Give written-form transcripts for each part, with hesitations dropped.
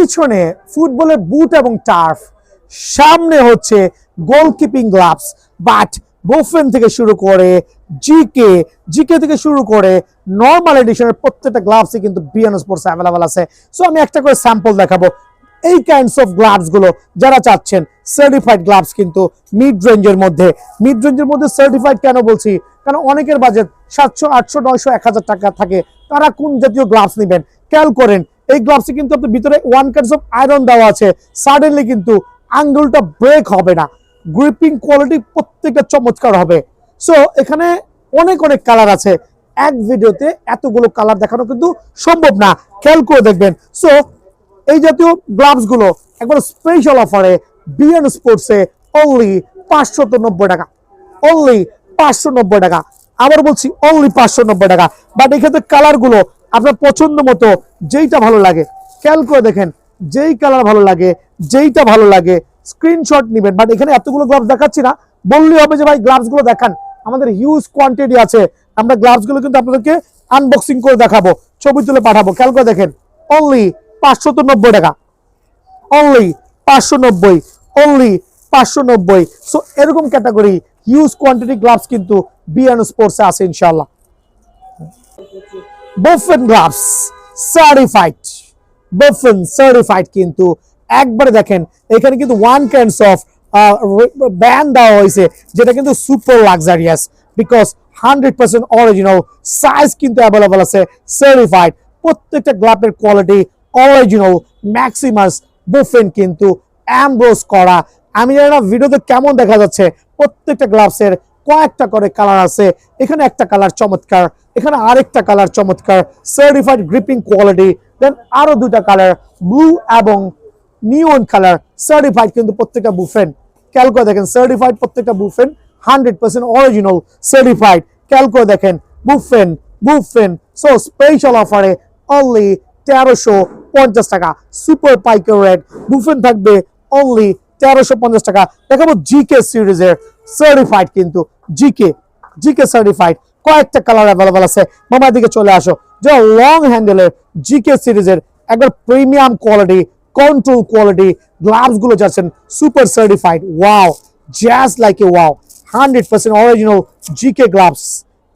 পিছনে ফুটবলের বুট এবং টার্ফ, সামনে হচ্ছে গোলকিপিং গ্লাভস। বাট বোফেন থেকে শুরু করে জিকে থেকে শুরু করে নর্মাল এডিশনের প্রত্যেকটা গ্লাভসই কিন্তু বিএন স্পোর্টস অ্যাভেলেবল আছে। সো আমি একটা করে স্যাম্পল দেখাবো। এই কাইন্ডস অফ গ্লাভস গুলো যারা চাচ্ছেন, সার্টিফাইড গ্লাভস কিন্তু মিড রেঞ্জের মধ্যে সার্টিফাইড কেন বলছি, কারণ অনেকের বাজেট 700, 800, 900, 1000 টাকা থাকে। তারা কোন জাতীয় গ্লাভস নেবেন খেয়াল করেন। এই গ্লাভসে কিন্তু আপনার ভিতরে ওয়ান কাইন্ডস অফ আয়রন দেওয়া আছে, সাডেনলি কিন্তু আঙ্গুলটা ব্রেক হবে না, গ্রিপিং কোয়ালিটি প্রত্যেকটা চমৎকার হবে। সো এখানে অনেক কালার আছে, এক ভিডিওতে এতগুলো কালার দেখানো কিন্তু সম্ভব না, খেয়াল করে দেখবেন। সো এই জাতীয় গ্লাভস গুলো একবার স্পেশাল অফারে বিএন স্পোর্টসে অনলি 590 টাকা, অনলি 590 টাকা। আবার বলছি অনলি 590 টাকা। বাট এক্ষেত্রে কালার গুলো আপনার পছন্দ মতো যেইটা ভালো লাগে খেয়াল করে দেখেন, যেই কালার ভালো লাগে, যেইটা ভালো লাগে স্ক্রিনশট নেবেন। বাট এখানে এতগুলো গ্লাভস দেখাচ্ছি না, বললেই হবে যে ভাই গ্লাভস গুলো দেখান, আমাদের হিউজ কোয়ান্টিটি আছে। আমরা গ্লাভস গুলো কিন্তু আপনাদেরকে আনবক্সিং করে দেখাবো, ছবি তুলে পাঠাবো। খেয়াল করে দেখেন অনলি 590 টাকা, অনলি 590, অনলি 590। সো এরকম ক্যাটাগরি হিউজ কোয়ান্টিটি গ্লাভস কিন্তু বিএন স্পোর্টসে আছে ইনশাআল্লাহ। বোফেন গ্লাভস সার্টিফাইড, বোফেন সার্টিফাইড কিন্তু একবারে দেখেন এখানে কিন্তু ওয়ান কাইন্ডস অফ ব্যান্ড দেওয়া হয়েছে, যেটা কিন্তু super luxurious, because 100% original, size কিন্তু অ্যাভেলেবল আছে, সার্টিফাইড। প্রত্যেকটা গ্লাভের কোয়ালিটি অরিজিনাল, ম্যাক্সিমাস বোফেন কিন্তু অ্যাম্ব্রোস করা। আমি জানি না ভিডিওতে কেমন দেখা যাচ্ছে, প্রত্যেকটা গ্লাভসের কয়েকটা করে কালার আছে। এখানে একটা কালার চমৎকার, এখানে আরেকটা কালার চমৎকার, সার্টিফাইড গ্রিপিং কোয়ালিটি। দেন আরো দুটা কালার, ব্লু এবং নিয়ন কালার, সার্টিফাইড কিন্তু প্রত্যেকটা বুফেন। খেয়াল করে দেখেন সার্টিফাইড প্রত্যেকটা বুফেন, 100% অরিজিনাল সার্টিফাইড। খেয়াল করে দেখেন বুফেন, বুফেন। সো স্পেশাল অফারে অনলি 1350 টাকা, সুপার পাইকার রেট। বুফেন থাকবে অনলি 1350 টাকা। দেখাবো জিকে সিরিজের সার্টিফাইড কিন্তু জিকে সার্টিফাইড, কয়েকটা কালার অ্যাভেলেবল আছে। মামার দিকে চলে আসো, যে লং হ্যান্ডেলের জিকে সিরিজের একবার premium quality, control quality gloves গুলো যাচ্ছেন super certified. Wow, just like a wow, 100% original GK gloves.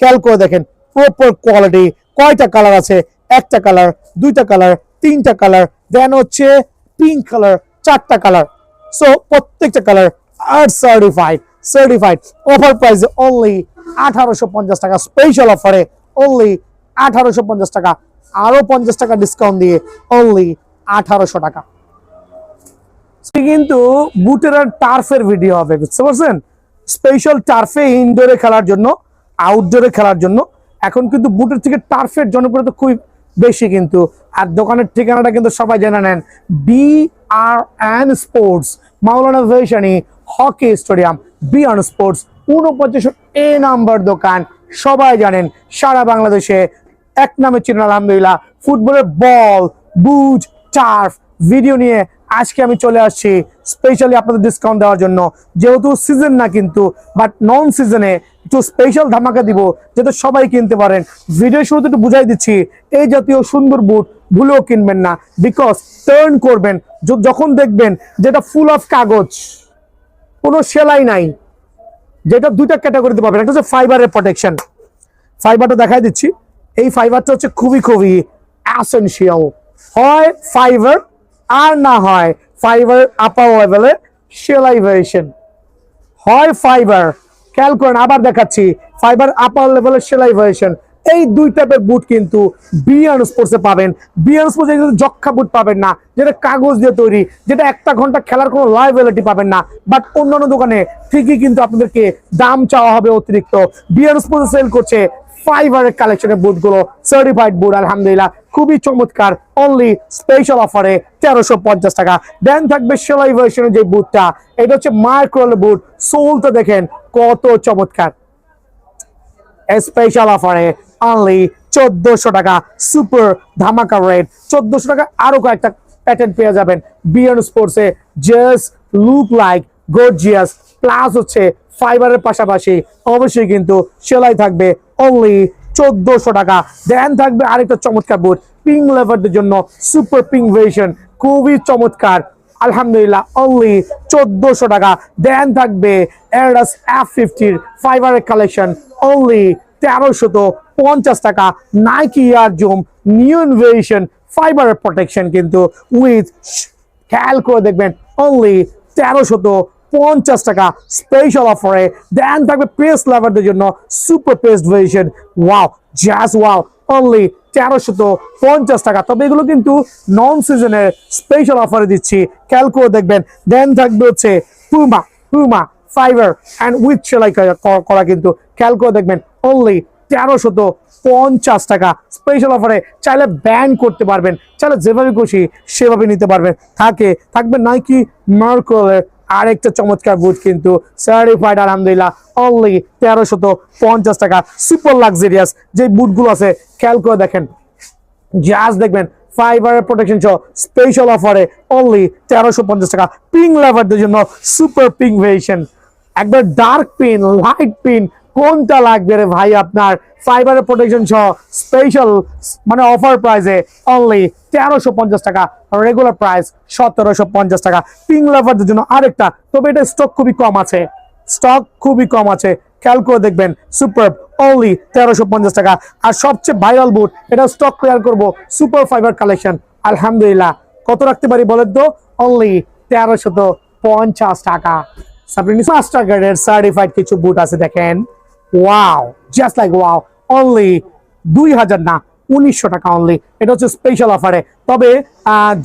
খেয়াল করে দেখেন প্রপার কোয়ালিটি। কয়টা কালার আছে? একটা কালার, দুইটা কালার, তিনটা কালার, দেন হচ্ছে পিঙ্ক কালার, চারটা কালার। সো প্রত্যেকটা কালার আর সার্টিফাইড। অফার প্রাইসে অনলি 1850 টাকা, স্পেশাল অফারে অনলি 1850 টাকা, আরো 50 টাকা ডিসকাউন্ট দিয়ে অনলি 1800 টাকা। কিন্তু বুটের আর টার্ফের ভিডিও হবে, বুঝতে পারছেন? স্পেশাল টার্ফে ইনডোরে খেলার জন্য, আউটডোরে খেলার জন্য। এখন কিন্তু বুটের থেকে টার্ফের জনপ্রিয়তা খুবই বেশি কিন্তু। আর দোকানের ঠিকানাটা কিন্তু সবাই জেনে নেন, BRN sports, Maulana Bhasani hockey stadium, BRN sports 49 A number দোকান। সবাই জানেন, সারা বাংলাদেশে এক নামে চিনেন আলহামদুলিল্লাহ। ফুটবলের বল, বুট, টার্ফ ভিডিও নিয়ে আজকে আমি চলে আসছি স্পেশালি আপনাদের ডিসকাউন্ট দেওয়ার জন্য। যেহেতু সিজন না কিন্তু, বাট নন সিজনে একটু স্পেশাল ধামাকা দিব যাতে সবাই কিনতে পারেন। ভিডিও শুরুতে একটু বুঝাই দিচ্ছি, এই জাতীয় সুন্দর বুট ভুলেও কিনবেন না, বিকজ টার্ন করবেন যখন দেখবেন যেটা ফুল অফ কাগজ, কোনো সেলাই নাই, যেটা দুইটা ক্যাটাগরিতে পাবেন। একটা হচ্ছে ফাইবারের প্রোটেকশন, ফাইবারটা দেখাই দিচ্ছি। এই ফাইবারটা হচ্ছে খুবই এসেনশিয়াল। হয় ফাইবার আর না হয় ফাইবার আপার লেভেলে সেলাই ভেরিয়েশন, হয় ফাইবার। খেয়াল করেন, আবার দেখাচ্ছি, ফাইবার আপার লেভেলের সেলাই ভেরিয়েশন। এই দুই টাইপের বুট কিন্তু বিআরএন স্পোর্টসে পাবেন। বিআরএন স্পোর্টসে কিন্তু যক্ষা বুট পাবেন না, যেটা কাগজ দিয়ে তৈরি, যেটা একটা ঘন্টা খেলার কোনো লাইবিলিটি পাবেন না। বাট অন্যান্য দোকানে ঠিকই কিন্তু আপনাদেরকে দাম চাওয়া হবে অতিরিক্ত। বিআরএন স্পোর্টসে সেল করছে ফাইবারের কালেকশনের বুটগুলো, সার্টিফাইড বুট আলহামদুলিল্লাহ খুবই চমৎকার। অনলি স্পেশাল অফারে 1350 টাকা। দেন থাকবে সেলাই ভার্সনের যে বুটটা, এটা হচ্ছে মাইক্রোল বুট। সোলটা দেখেন কত চমৎকার, স্পেশাল অফারে অনলি 1400 টাকা, সুপার ধামাকা রেট। 1400 টাকা আরো কয়েকটা প্যাটার্ন পেয়ে যাবেন বিআরএন স্পোর্টসে। Just look like gorgeous, plus হচ্ছে ফাইবারের পাশাপাশি অবশ্যই কিন্তু সেলাই থাকবে। অনলি 1400 টাকা। দেন থাকবে আরেকটা চমৎকার বুট পিঙ্ক লেভারদের জন্য, সুপার পিঙ্ক ভার্সন, খুবই চমৎকার আলহামদুলিল্লাহ, অনলি 1400 টাকা। দেন থাকবে এডিডাস F50 ফাইবারের কালেকশন, অনলি 1350 টাকা। Nike air zoom new invasion ফাইবারের প্রোটেকশন কিন্তু উইথ, খেয়াল করে দেখবেন, অনলি 1350 টাকা স্পেশাল অফারে। দেন থাকবে পেস্ট লাভারদের জন্য super paste version, wow just wow, only 1350 টাকা। তবে এগুলো কিন্তু নন সিজনের স্পেশাল অফারে দিচ্ছি, খেয়াল করে দেখবেন। দেন থাকবে হচ্ছে Puma Puma fibre and with সেলাই করা কিন্তু, খেয়াল করে দেখবেন, অনলি 1350 টাকা স্পেশাল অফারে। চাইলে ব্যান করতে পারবেন, চাইলে যেভাবে খুশি সেভাবে নিতে পারবেন। থাকবে নাইকি মার্কোলের আরেকটা চমৎকার বুট কিন্তু সার্টিফাইড আলহামদুলিল্লাহ, অনলি 1350 টাকা। সুপার লাক্সারিয়াস যে বুটগুলো আছে, খেয়াল করে দেখেন, জাস্ট দেখবেন, ফাইবারের প্রোটেকশন সহ স্পেশাল অফারে অনলি 1350 টাকা। পিঙ্ক লাভারদের জন্য সুপার পিঙ্ক ভেরিয়েশন, একবার ডার্ক পিন লাইট পিন কোনটা লাগবে রে ভাই আপনার, ফাইবারের প্রোটেকশন সহ স্পেশাল মানে অফার প্রাইসে অনলি 1350 টাকা, রেগুলার প্রাইস 1750 টাকা। পিঙ্ক লাভারদের জন্য আরেকটা, তবে এটা স্টক খুবই কম আছে, খেয়াল করে দেখবেন, সুপার অনলি 1350 টাকা। আর সবচেয়ে ভাইরাল বুট, এটা স্টক ক্লিয়ার করব, সুপার ফাইবার কালেকশন আলহামদুলিল্লাহ, কত রাখতে পারি বলেন তো, অনলি 1350 টাকা। মাস্টার গার্ডের সার্টিফাইড কিছু বুট আছে দেখেন, wow just like wow, only 2000 না 1900 টাকা অনলি। এটা হচ্ছে স্পেশাল অফারে। তবে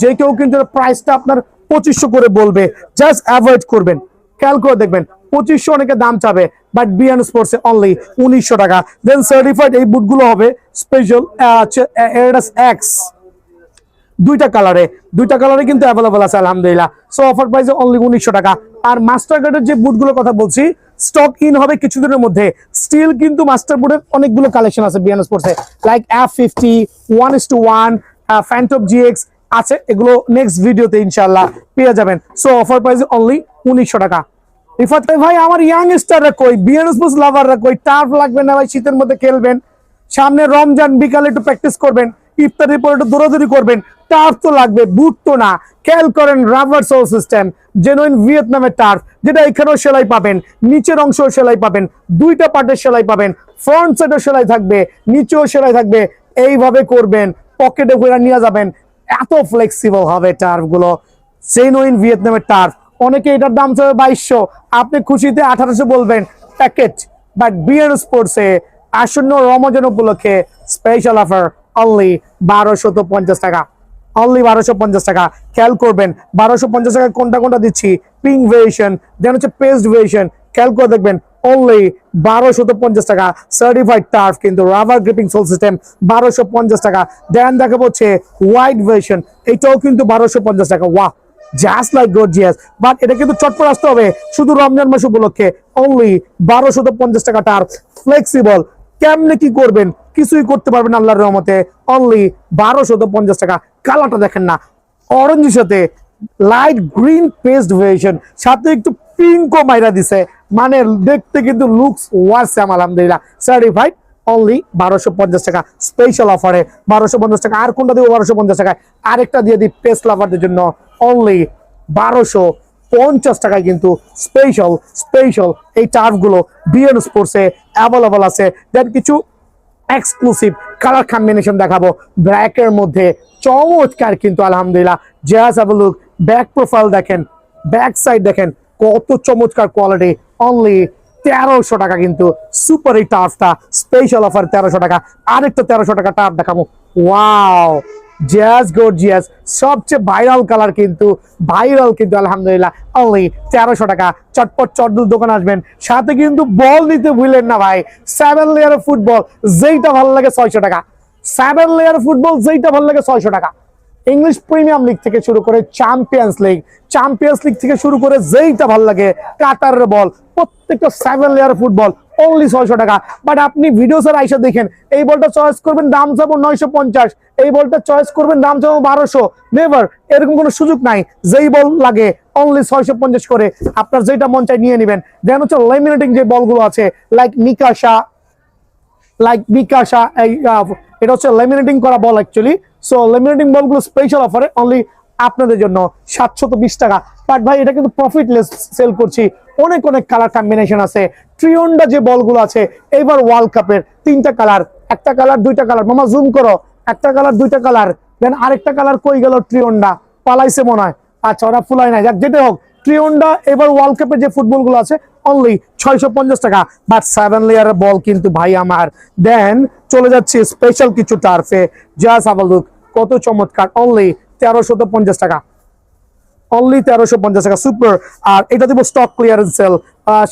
যে কেউ কিন্তু প্রাইসটা আপনার 2500 করে বলবে, জাস্ট অ্যাভয়েড করবেন, খেয়াল করে দেখবেন, 2500 অনেকে দাম চাবে, বাট বিএন স্পোর্টসে অনলি 1900 টাকা। দেন সার্টিফাইড এই বুটগুলো হবে স্পেশাল এডিডাস এক্স, দুইটা কালারে কিন্তু অ্যাভেলেবল আছে আলহামদুলিল্লাহ। সো অফার প্রাইসে অনলি 1900 টাকা। আর মাস্টার গার্ডের যে বুটগুলোর কথা বলছি, স্টক ইন হবে কিছুদিনের মধ্যে। স্টিল কিন্তু মাস্টার বুটের অনেকগুলো কালেকশন আছে বিএন স্পোর্টসে, লাইক F50 1:1 ফ্যান্টম জিএক্স আছে, এগুলো নেক্সট ভিডিওতে ইনশাআল্লাহ পেয়ে যাবেন। সো অফার প্রাইসে অনলি 1900 টাকা। রিফাত ভাই আমার ইয়াং স্টাররা কই, বিএন স্পোর্টস লাভাররা কই, টার্ফ লাগবে না ভাই, শীতের মধ্যে খেলবেন, সামনে রমজান, বিকালে একটু প্র্যাকটিস করবেন, ইফতারের পর একটু দৌড়াদৌড়ি করবেন, টার্ফ তো লাগবে, বুট তো না। খেয়াল করেন রাবার সোল সিস্টেম, জেনুইন ভিয়েতনামের টার্ফ, যেটা এখানেও সেলাই পাবেন, নিচের অংশেও সেলাই পাবেন, দুইটা পার্টের সেলাই পাবেন, ফ্রন্ট সাইডেও সেলাই থাকবে, নিচেও সেলাই থাকবে। এইভাবে করবেন, পকেটে করে নিয়ে যাবেন, এত ফ্লেক্সিবল হবে টার্ফ গুলো, জেনুইন ভিয়েতনামের টার্ফ। অনেকে এটার দাম চাবে 2200, আপনি খুশিতে 1800 বলবেন প্যাকেট। বাট বিএন স্পোর্টসে আসন্ন রমজান উপলক্ষে স্পেশাল অফার অনলি 1250 টাকা, অনলি 1250 টাকা। খেয়াল করবেন 1250 টাকা কোনটা দিচ্ছি, পিঙ্ক ভেরিয়েশন, দেন হচ্ছে পেস্ট ভেরিয়েশন, খেয়াল করে দেখবেন, অনলি 1250 টাকা। সার্টিফাইড টার্ফ কিন্তু রাবার গ্রিপিং সোল সিস্টেম 1250 টাকা। দেন দেখাবো হচ্ছে হোয়াইট ভার্সন, এটাও কিন্তু 1250 টাকা। ওয়াহ জাস্ট লাইক গর্জিয়াস, বাট এটা কিন্তু চটপট আসতে হবে শুধু রমজান মাস উপলক্ষে। অনলি 1250 টাকা টার্ফ, ফ্লেক্সিবল, কেমনে কি করবেন, কিছুই করতে পারবেন আল্লাহর রহমতে। অনলি 1250 টাকা। কালারটা দেখেন না, অরেঞ্জের সাথে লাইট গ্রিন পেস্ট ভেরিয়েশন, সাথে একটু পিঙ্কও মাইরা দিছে, মানে দেখতে কিন্তু লুকস ওয়াসম আলহামদুলিল্লাহ। সার্টিফাইড অনলি 1250 টাকা স্পেশাল অফারে, 1250 টাকা। আর কোনটা দিব 1250 টাকায়, আরেকটা দিয়ে দিই পেস্ট লাভারদের জন্য, অনলি 1250 টাকায় কিন্তু স্পেশাল এই টার্ফগুলো বিএন স্পোর্টসে অ্যাভেলেবল আছে। দেন কিছু এক্সক্লুসিভ কালার কম্বিনেশন দেখাবো ব্ল্যাকের মধ্যে, চমৎকার কিন্তু আলহামদুলিল্লাহ। Just have a look, back profile দেখেন, ব্যাক সাইড দেখেন, কত চমৎকার কোয়ালিটি। অনলি 1300 টাকা কিন্তু সুপার এই টার্ফটা, স্পেশাল অফার 1300 টাকা। আরেকটা 1300 টাকা টার্ফ দেখাবো, ওয়াও জাস্ট গর্জিয়াস, সবচেয়ে ভাইরাল কালার কিন্তু আলহামদুলিল্লাহ, অনলি 1300 টাকা। চটপট চটদুল দোকান আসবেন, সাথে কিন্তু বল নিতে ভুলেন না ভাই, 7 লেয়ার ফুটবল যেইটা ভালো লাগে 600 টাকা, 7 লেয়ার ফুটবল যেইটা ভালো লাগে 600 টাকা। ইংলিশ প্রিমিয়াম লিগ থেকে শুরু করে চ্যাম্পিয়ন্স লিগ থেকে শুরু করে যেইটা ভালো লাগে, কাটারের বল, প্রত্যেকটা 7 লেয়ার ফুটবল অনলি 600 টাকা। বাট আপনি ভিডিও স্যার আইসা দেখেন, এই বলটা চয়েস করবেন দাম যাবো 950, এই বলটা চয়েস করবেন দাম যাবো 1200, নেভার, এরকম কোনো সুযোগ নাই। যেই বল লাগে অনলি 650 করে, আপনার যেটা মন চাই নিয়ে নেবেন। দেন হচ্ছে লেমিনেটিং যে বলগুলো আছে, লাইক নিকাশা, লাইক বিকাশা এটা হচ্ছে লেমিনেটিং করা বল অ্যাকচুয়ালি। সো লেমিনেটিং বলগুলো স্পেশাল অফারে অনলি আপনাদের জন্য 720 টাকা। বাট ভাই এটা কিন্তু প্রফিটলেস সেল করছি, অনেক অনেক কালার কম্বিনেশন আছে। ট্রিওন্ডা যে বলগুলো আছে এবার ওয়ার্ল্ড কাপের 3টা কালার, একটা কালার 2টা কালার, মামা জুম করো, একটা কালার 2টা কালার, দেন আরেকটা কালার কই গেল, ট্রিওন্ডা পালাইছে মনে হয়, আচ্ছা ওরা ফুলাই নাই, যাক যেটা হোক ট্রিওন্ডা এবার ওয়ার্ল্ড কাপের যে ফুটবল গুলো আছে অনলি 650 টাকা। বাট 7 লেয়ারের বল কিন্তু ভাই আমার। দেন চলে যাচ্ছে স্পেশাল কিছু টার্ফে, জাস্ট হাভ আ লুক, কত চমৎকার, অনলি 1350 টাকা, অনলি 1350 টাকা, সুপার। আর এটা দিব স্টক ক্লিয়ারেন্স সেল,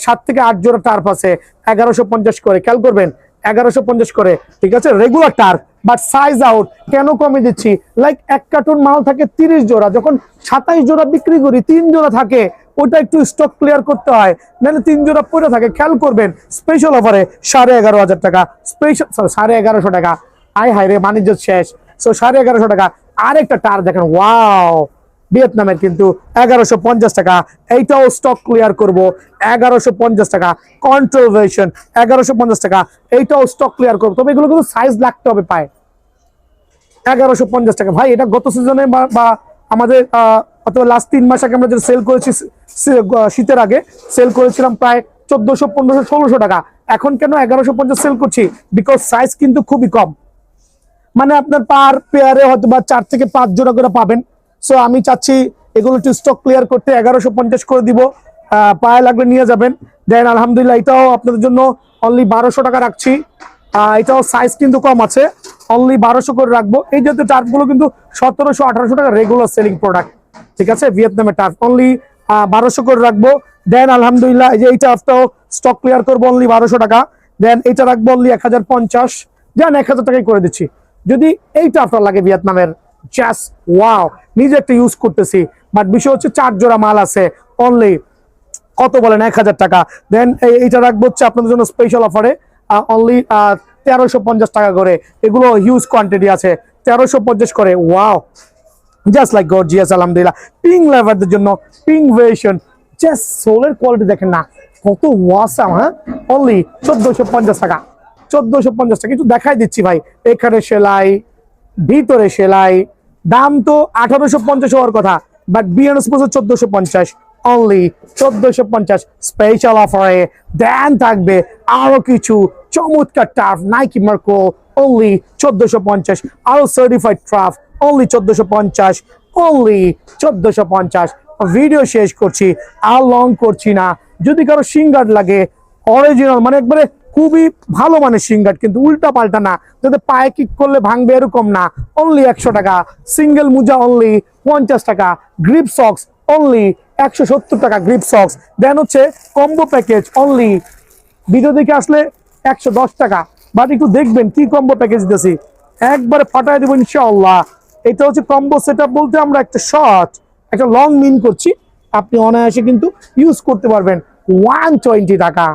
7 থেকে 8 জোড়া টার্ফ আছে 1150 করে, খেয়াল করবেন 1150 করে, ঠিক আছে, regular turf. But size out কেন কমে দিচ্ছি, লাইক এক কার্টুন মাল থাকে 30 জোড়া, যখন 27 জোড়া বিক্রি করি 3 জোড়া থাকে, ওটা একটু স্টক ক্লিয়ার করতে হয়, নাহলে 3 জোড়া পড়ে থাকে। খেয়াল করবেন স্পেশাল অফারে 11,500 টাকা, স্পেশাল 11,500 টাকা, আয় হায় রে বাণিজ্য শেষ। সো 11,500 টাকা। আরেকটা টার দেখেন, ওয়াও, ভিয়েতনামের কিন্তু 1150 টাকা, এইটাও স্টক ক্লিয়ার করব 1150 টাকা, কন্ট্রোল ভার্সন 1150 টাকা, এইটাও স্টক ক্লিয়ার করবো, তবে এগুলো কিন্তু সাইজ লাগতে হবে পায়। 1150 টাকা ভাই, এটা গত সিজনে বা আমাদের অথবা লাস্ট 3 মাস আগে আমরা যেটা সেল করেছি, শীতের আগে সেল করেছিলাম প্রায় 1400, 1500, 1600 টাকা। এখন কেন 1150 সেল করছি, বিকজ সাইজ কিন্তু খুবই কম, মানে আপনার পার পেয়ারে হয়তো বা 4 থেকে 5 জোড়া করে পাবেন। সো আমি চাচ্ছি এগুলো একটু স্টক ক্লিয়ার করতে 1150 করে দিব, পায়ে লাগলে নিয়ে যাবেন। দেন আলহামদুলিল্লাহ এটাও আপনাদের জন্য অনলি 1200 টাকা রাখছি, এটাও সাইজ কিন্তু কম আছে, অনলি 1200 করে রাখবো। এই জাতীয় টার্ফগুলো কিন্তু 1700, 1800 টাকা রেগুলার সেলিং প্রোডাক্ট, ঠিক আছে, ভিয়েতনামের টার্ফ অনলি 1200 করে রাখবো। দেন আলহামদুলিল্লাহ এই যে এই টার্ফটাও স্টক ক্লিয়ার করবো অনলি 1200 টাকা। দেন এটা রাখবো অনলি 1050, দেন 1000 টাকায় করে দিচ্ছি। যদি এই টার্ফটা লাগে ভিয়েতনামের, জাস্ট ওয়াও, নিজে একটা ইউজ করতেছি, বাট বিষয় হচ্ছে 4 জোড়া মাল আছে, অনলি কত বলেন 1000 টাকা। দেন এইটা রাখবো হচ্ছে আপনাদের জন্য স্পেশাল অফারে অনলি 1350 টাকা করে, এগুলো হিউজ কোয়ান্টিটি আছে, 1350 করে, ওয়াও, জাস্ট লাইক গর্জিয়াস। আলহামদুলিল্লাহ পিঙ্ক লাভারদের জন্য পিঙ্ক ভার্সন, জাস্ট সোলের কোয়ালিটি দেখেন না কত ওয়াসাম, হ্যাঁ, অনলি 1450 টাকা, 1450 টাকা। কিছু দেখাই দিচ্ছি ভাই, এখানে সেলাই, ভিতরে সেলাই, দাম তো 1850 হওয়ার কথা, বাট বিএনএস 1450, অনলি 1450 স্পেশাল অফারে। দেন থাকবে আরো কিছু চমৎকার টার্ফ, নাইকি মার্কো, অনলি 1450, আরো certified trough, only 1450, only 1450। Video শেষ করছি, আর লং করছি না। যদি কারো সিঙ্গার লাগে অরিজিনাল, মানে একবারে খুবই ভালো মানের সিঙ্গার, কিন্তু উল্টা পাল্টা না, যাতে পায়ে কিক করলে ভাঙবে এরকম না, অনলি 100 টাকা। সিঙ্গেল মোজা অনলি 50 টাকা, গ্রিপ সক্স অনলি 170 টাকা গ্রিপ সক্স। দেন হচ্ছে কম্বো প্যাকেজ অনলি, ভিডিও দেখে আসলে 110 টাকা, বাট একটু দেখবেন কি কম্বো প্যাকেজ দিতেছি, একবারে ফাটাই দেবো ইনশাআল্লাহ। এটা হচ্ছে কম্বো সেটআপ বলতে আমরা একটা শর্ট একটা লং মিন করছি, আপনি অনায়াসে কিন্তু ইউজ করতে পারবেন 120 টাকা।